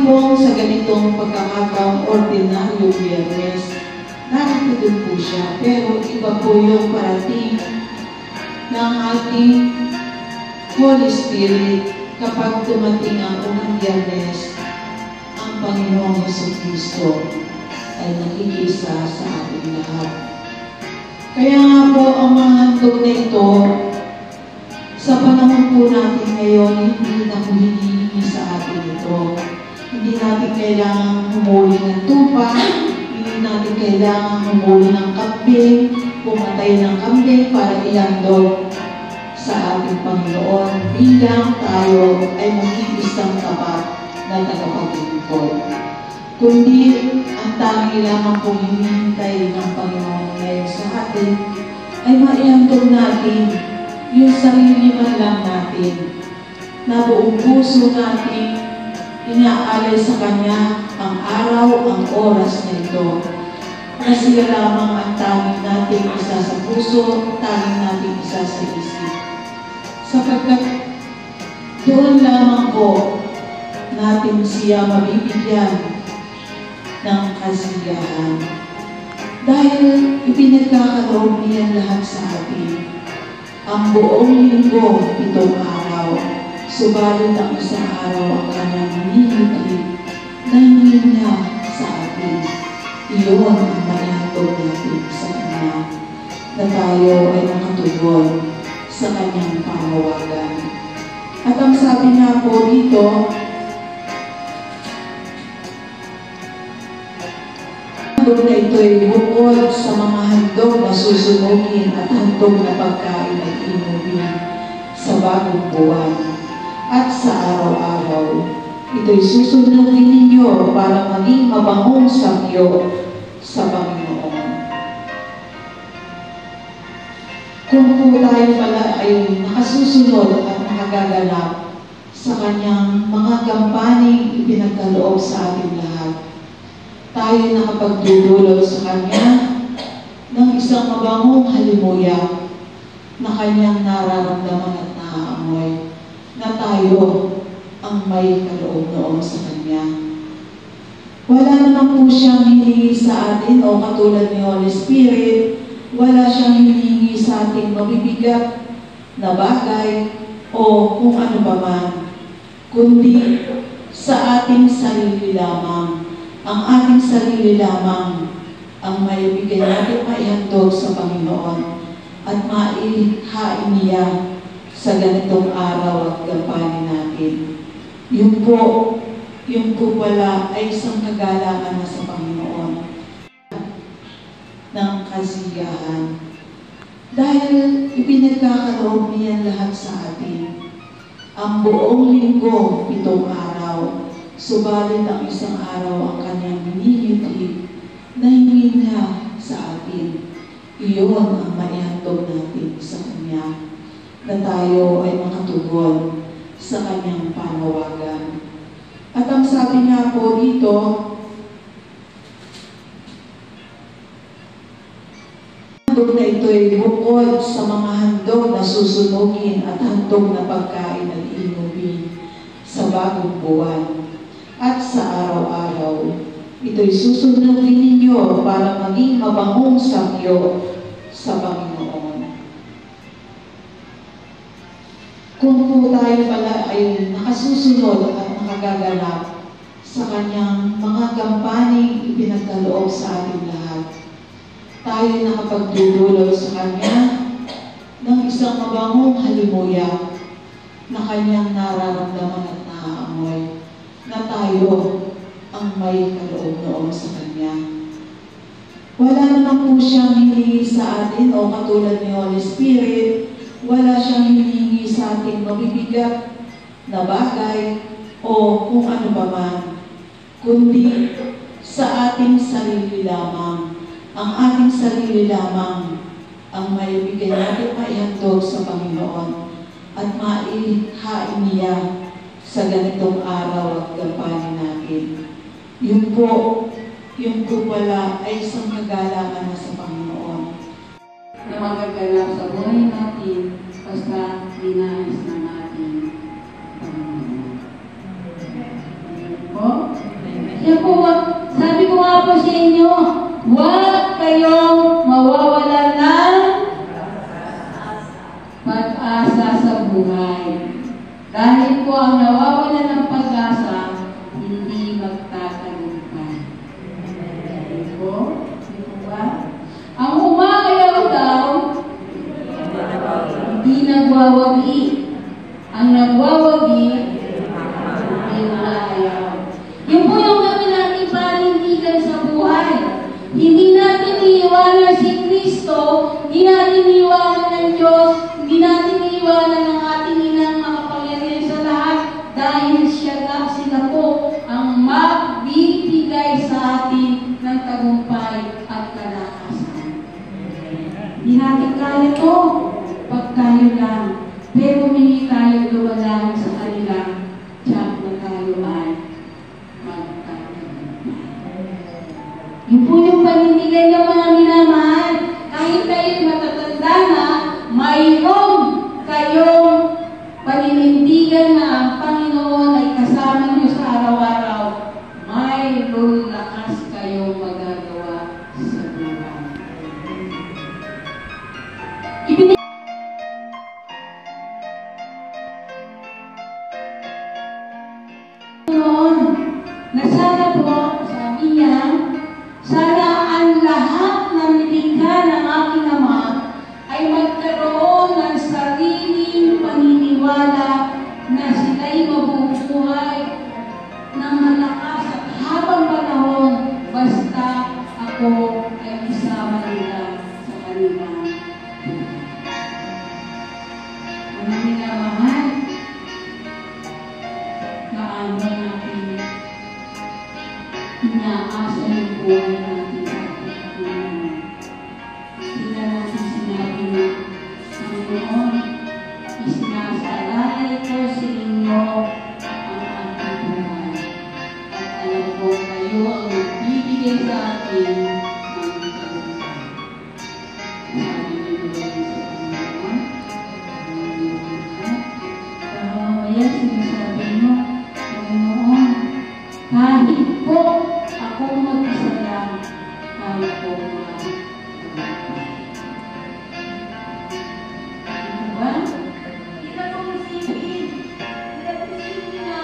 pong sa ganitong pagkakataong ordinaryo Biyernes, narito din po siya, pero iba po yung parating ng ating Holy Spirit kapag dumating ang unang Biyernes, ang Panginoong Jesucristo ay nakikisa sa ating lahat. Kaya nga po ang mga handog na ito, sa panahon po natin ngayon, hindi na po hinihingi sa atin ito. Hindi natin kailangan humuli ng tupa, hindi natin kailangan humuli ng kambing, pumatay ng kambing para ihandog sa ating Panginoon bilang tayo ay mag-iisang tapat na tagapaglingkod. Kundi ang tanging lamang pong hinihintay ng Panginoon ngayon sa atin ay maihandog natin yung sarili man lang natin na buong puso natin inaalay sa Kanya ang araw, ang oras na ito. Na siya lamang ang tanging natin isa sa puso, tanging natin isa sa isip. Sapagkat doon lamang po natin siya mabibigyan ng kasiyahan. Dahil ipinagkakaloob niya lahat sa atin. Ang buong linggo, 7 araw, subalit ang isang araw ang kanyang hinihintay na hindi niya sa atin. Iyon ang maihatod natin sa Kanya, na tayo ay makatugon sa Kanyang panawagan. At ang sabi nga po dito, handog na ito ay bukod sa mga handog na susunugin at handog na pagkain at inumin sa bagong buwan at sa araw-araw. Ito'y susunugin ninyo para maging mabangong samyo sa Panginoon. Kung po tayo pala ay nakasusunod at nakagaganap sa Kanyang mga gampaning ipinagkaloob sa ating lahat, tayo nakapagdudulot sa Kanya ng isang mabangong halimuyak na Kanyang nararamdaman at naaamoy, na tayo ang may kaloob noon sa Kanya. Wala naman po siyang hinihingi sa atin o katulad ni Holy Spirit, wala siyang hinihingi sa ating mabibigat na bagay o kung ano pa man, kundi sa ating sarili lamang. Ang ating sarili lamang ang maibigay natin maihandog sa Panginoon at maihain niya sa ganitong araw at gampanin natin. Yung po pala ay isang kagalangan na sa Panginoon ng kasiyahan. Dahil ipinagkakaloob niya lahat sa atin. Ang buong linggo, 7 araw, subalit ang isang araw ang Kanyang hinihintay na hingin niya sa atin. Iyon ang maihandog natin sa Kanya, na tayo ay makatugon sa Kanyang panawagan. At ang sabi nga po dito, handog na ito ay bukod sa mga handog na susunugin at handog na pagkain at inumin sa bagong buwan at sa araw-araw. Ito'y susunugin ninyo para maging mabangong samyo sa Panginoon. Kung po tayo pala ay nakasusunod at nakagaganap sa Kanyang mga gampaning ipinagkaloob sa ating lahat, tayo nakapagdudulot sa Kanya ng isang mabangong halimuyak na Kanyang nararamdaman at naaamoy, na tayo ang may kaloob noon sa Kanya. Wala naman po siyang hinihingi sa atin o katulad ni Holy Spirit, wala siyang hinihingi sa ating mabibigat na bagay o kung ano pa man, kundi sa ating sarili lamang. Ang ating sarili lamang ang maibigay natin maihandog sa Panginoon at maihain niya sa ganitong araw at gampanin natin. Yung po pala ay isang kagalangan na sa Panginoon. Na magaganap sa buhay natin basta dinais na natin Panginoon. Po? Kaya po, sabi ko nga po sa inyo, huwag kayong mawawala ng pag-asa sa buhay. Dahil po ang nawawala ng pag-asa, hindi magtatagumpay. Hindi po? Hindi po ba? Ang umaayaw daw, hindi nagwawagi. Ang nagwawagi, hindi umaayaw. Yun po yung kami natin panindigan sa buhay. Hindi natin iiwanan si Kristo, hindi natin iiwanan ng Diyos, hindi natin iiwanan ng ating inang makapangyarihan sa lahat dahil sila po ang magbibigay sa atin ng tagumpay at kalakasan. Hindi natin kaya ito pag tayo lang, pero humingi tayo lumalang sa kanila, tiyak na tayo ay magtatagumpay. Yun po yung panindigan ng mga minamahal. Kahit kayo'y matatanda na, mayroon kayong paninindigan na ang Panginoon ay kasama niyo sa araw-araw. Mayroon lakas kayong magagawa sa buhay. Na sana po, sabi niya, sana ang lahat ng nilikha ng aking Ama ay magkaroon ng sariling paniniwala na sila'y mabubuhay ng malakas at habang panahon basta ako ay isama nila sa kanila. Mga minamahal, kaano natin inaasa yung buhay natin sa Panginoon. Sila natin sinabi na, Panginoon, isinasalalay ko sa inyo ang aking buhay. At alam ko kayo ang magbibigay sa akin ng tagumpay. Sabi niyo ba sa Panginoon? Pero mamaya sinasabi mo, Panginoon, kahit po ako mag-isa lang, kaya po mag-tagumpay. Diba? Kita po isipin. Kita po isipin na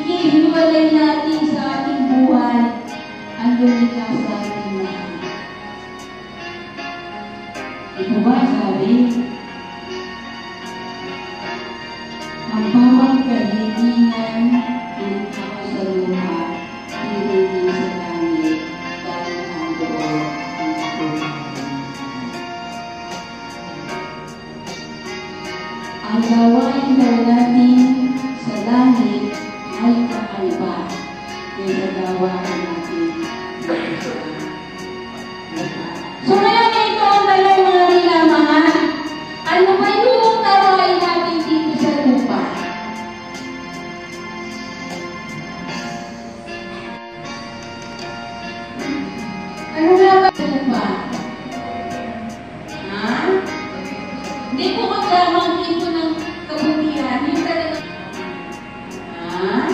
i-hiwalay natin sa ating buhay ang lumika sa ating lahat. Ito ba sabi? Ang bawang kahilingan ng ako sa luha, hihingin sa langit, dahil ang doon ang buhay. Ang gawain daw natin sa langit ay kakaiba kaysa gawain natin sa lupa. So ngayon ito ang dalawang mga minamahal. Ano ba yung gawain natin dito sa lupa? Ano nga ba sa lupa? Ha? Hindi po maglamang dito ng kabutihan. Yung talaga. Ha?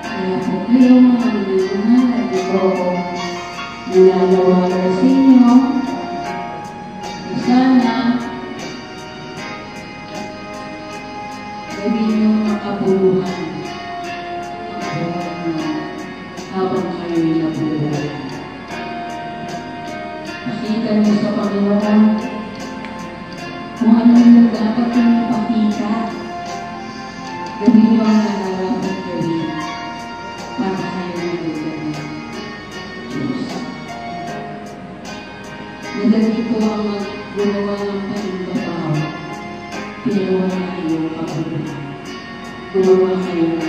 Kaya po kayo mga minamahal, at ito nilalawagan sa inyo. Sana gawin niyo makabuluhan ang buhay niyo habang kayo'y nabuhay. Pakita niyo sa Panginoon kung ano yung dapat yung ipakita. Gawin niyo ang nangarapat gawin para kayo nabuhay ng Diyos. Madali po ang maggunawa ng palimbabaw, pero wala kayong kabuluhan. Gumawa kayo ng